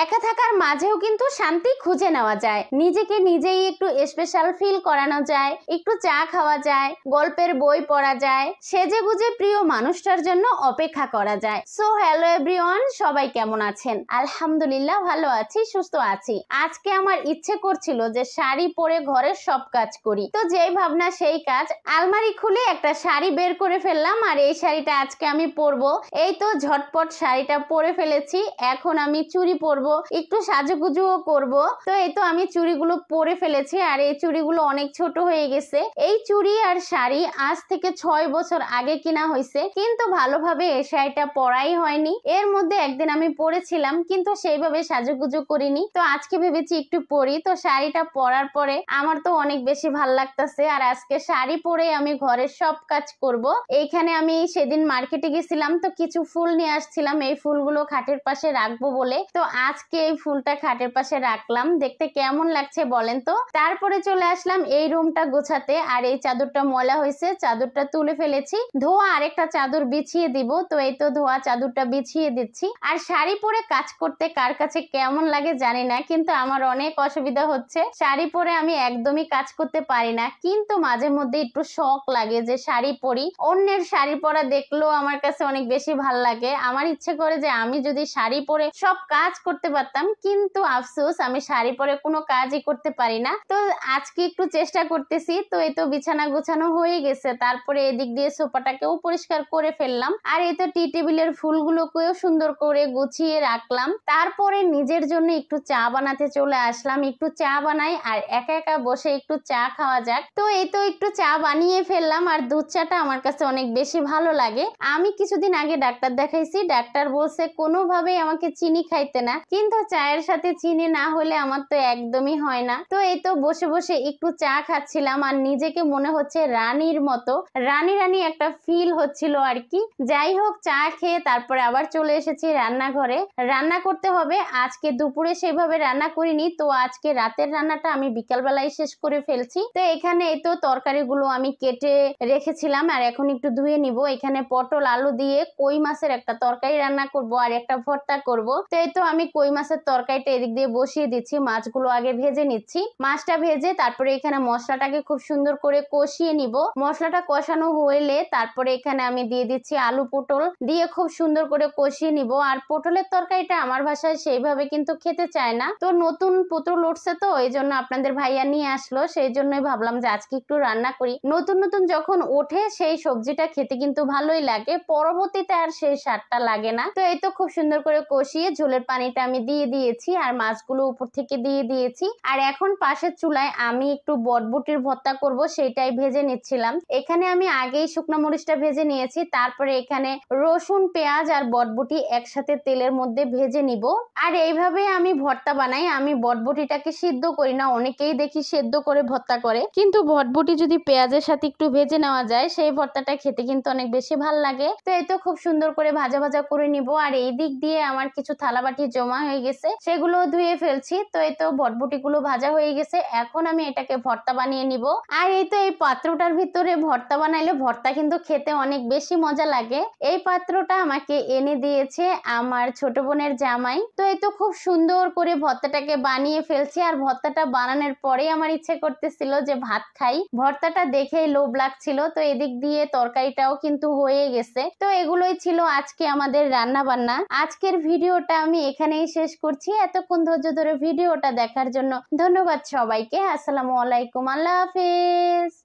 একা থাকার মাঝেও কিন্তু শান্তি খুঁজে নেওয়া যায়, নিজেকে নিজেই একটু স্পেশাল ফিল করানো যায়, একটু চা খাওয়া যায়, গল্পের বই পড়া যায়, সেজে গুজে প্রিয় মানুষটার জন্য অপেক্ষা করা যায়। সো হ্যালো এভরিওয়ান, সবাই কেমন আছেন? আলহামদুলিল্লাহ ভালো আছি, সুস্থ আছি। আজকে আমার ইচ্ছে করছিল যে শাড়ি পরে ঘরের সব কাজ করি, তো যেই ভাবনা সেই কাজ। আলমারি খুলে একটা শাড়ি বের করে ফেললাম, আর এই শাড়িটা আজকে আমি পরবো। এই তো ঝটপট শাড়িটা পরে ফেলেছি, এখন আমি চুড়ি পরবো, একটু সাজুগুজুও করব। তো এই তো আমি চুড়িগুলো পরে ফেলেছি, আর এই চুড়িগুলো অনেক ছোট হয়ে গেছে। এই চুড়ি আর শাড়ি আজ থেকে 6 বছর আগে কিনা হয়েছে, কিন্তু ভালোভাবে এই শাড়িটা পরাই হয়নি। এর মধ্যে একদিন আমি পরেছিলাম, কিন্তু সেইভাবে সাজুগুজু করিনি। তো আজকে ভেবেছি একটু পরি। তো শাড়িটা পরার পরে আমার তো অনেক বেশি ভাল লাগতেছে, আর আজকে শাড়ি পরে আমি ঘরের সব কাজ করব। এইখানে আমি সেদিন মার্কেটে গেছিলাম, তো কিছু ফুল নিয়ে আসছিলাম, এই ফুলগুলো খাটের পাশে রাখবো বলে। তো আজকে এই ফুলটা খাটের পাশে রাখলাম, দেখতে কেমন লাগছে বলেন তো। তারপরে চলে আসলাম এই রুমটা গোছাতে, আর এই চাদরটা ময়লা হয়েছে, চাদরটা তুলে ফেলেছি, ধোয়া আরেকটা চাদর বিছিয়ে দিব। তো এই তো ধোয়া চাদরটা বিছিয়ে দিচ্ছি। আর শাড়ি পরে কাজ করতে কার কাছে কেমন লাগে জানি না, কিন্তু আমার অনেক অসুবিধা হচ্ছে। শাড়ি পরে আমি একদমই কাজ করতে পারি না, কিন্তু মাঝে মধ্যে একটু শখ লাগে যে শাড়ি পরি। অন্যের শাড়ি পরা দেখলেও আমার কাছে অনেক বেশি ভাল লাগে। আমার ইচ্ছে করে যে আমি যদি শাড়ি পরে সব কাজ করতে পারতাম, কিন্তু আফসোস আমি শাড়ি পরে কোনো কাজই করতে পারি না। তো আজকে একটু চেষ্টা করতেছি। তো এই তো বিছানা গোছানো হয়ে গেছে, তারপরে এদিক দিয়ে সোফাটাকেও পরিষ্কার করে ফেললাম, আর এই তো টি টেবিলের ফুলগুলোকেও সুন্দর করে গুছিয়ে রাখলাম। তারপরে নিজের জন্য একটু চা বানাতে চলে আসলাম, একটু চা বানাই আর একা একা বসে একটু চা খাওয়া যাক। তো এই তো একটু চা বানিয়ে ফেললাম, আর দুধ চাটা আমার কাছে অনেক বেশি ভালো লাগে। আমি কিছুদিন আগে ডাক্তার দেখাইছি, ডাক্তার বলছে কোনোভাবেই আমাকে চিনি খাইতে না, কিন্তু চায়ের সাথে চিনি না হলে আমার তো একদমই হয় না। তো এই তো বসে বসে একটু চা খাচ্ছিলাম, আর নিজেকে মনে হচ্ছে রানীর মতো, রানী রানী একটা ফিল হচ্ছিল আর কি। যাই হোক, চা খেয়ে তারপরে আবার চলে এসেছি রান্নাঘরে। রান্না করতে হবে। আজকে দুপুরে সেভাবে রান্না করিনি, তো আজকে রাতের রান্নাটা আমি বিকালবেলায় শেষ করে ফেলছি। তো এখানে এই তো তরকারিগুলো আমি কেটে রেখেছিলাম, আর এখন একটু ধুয়ে নিব। এখানে পটল আলু দিয়ে কই মাছের একটা তরকারি রান্না করব, আর একটা ভর্তা করব। তো এই তো আমি কই মাছের তরকারিটা এদিক দিয়ে বসিয়ে দিচ্ছি, মাছগুলো আগে ভেজে নিচ্ছি। মাছটা ভেজে তারপরে এখানে মশলাটাকে খুব সুন্দর করে কষিয়ে নিব। মশলাটা কষানো হইলে তারপরে এখানে আমি দিয়ে দিচ্ছি আলু পটল দিয়ে খুব সুন্দর করে কষিয়ে নিব। আর পটলের তরকারিটা আমার ভাষায় সেইভাবে কিন্তু খেতে চায় না, তো নতুন পটল উঠছে, তো এই জন্য আপনাদের ভাইয়া নিয়ে আসলো, সেই জন্যই ভাবলাম যে আজকে একটু রান্না করি। নতুন নতুন যখন ওঠে সেই সবজিটা খেতে কিন্তু ভালোই লাগে, পরবর্তীতে আর সেই স্বাদটা লাগে না। তো এই তো খুব সুন্দর করে কষিয়ে ঝোলের পানিটা আমি দিয়ে দিয়েছি, আর মাছগুলো উপর থেকে দিয়ে দিয়েছি। আর এখন পাশের চুলায় আমি একটু বটবটির ভর্তা করব, সেটাই ভেজে নিচ্ছিলাম। এখানে আমি আগেই শুকনো মরিচটা ভেজে নিয়েছি, তারপরে এখানে রসুন পেঁয়াজ আর বটবটি একসাথে তেলের মধ্যে ভেজে নিব। আর এইভাবে আমি ভর্তা বানাই, আমি বটবটিটাকে সিদ্ধ করি না, অনেকেই দেখি সেদ্ধ করে ভর্তা করে, কিন্তু বটবটি যদি পেঁয়াজের সাথে একটু ভেজে নেওয়া যায় সেই ভর্তাটা খেতে কিন্তু অনেক বেশি ভালো লাগে। তো এই তো খুব সুন্দর করে ভাজা ভাজা করে নিব। আর এই দিক দিয়ে আমার কিছু থালাবাটি জমা হয়ে গেছে, সেগুলো ধুয়ে ফেলছি। তো এই তো বটবটি গুলো ভাজা হয়ে গেছে, এখন আমি এটাকে ভর্তা বানিয়ে নিব। আর এই তো এই পাত্রটার ভিতরে ভর্তা বানাইলে ভর্তা কিন্তু খেতে অনেক বেশি মজা লাগে। এই পাত্রটা আমাকে এনে দিয়েছে আমার ছোট বোনের জামাই। তো এই তো খুব সুন্দর করে ভর্তাটাকে বানিয়ে ফেলছি, আর ভর্তাটা বানানোর পরে আমার ইচ্ছে করতেছিল যে ভাত খাই, ভর্তাটা দেখেই লোভ লাগছিল। তো এদিক দিয়ে তরকারিটাও কিন্তু হয়ে গেছে। তো এগুলোই ছিল আজকে আমাদের রান্না বান্না। আজকের ভিডিওটা আমি এখানেই শেষ করছি। এতক্ষণ ধৈর্য ধরে ভিডিওটা দেখার জন্য ধন্যবাদ সবাইকে। আসসালামু আলাইকুম, আল্লাহ হাফেজ।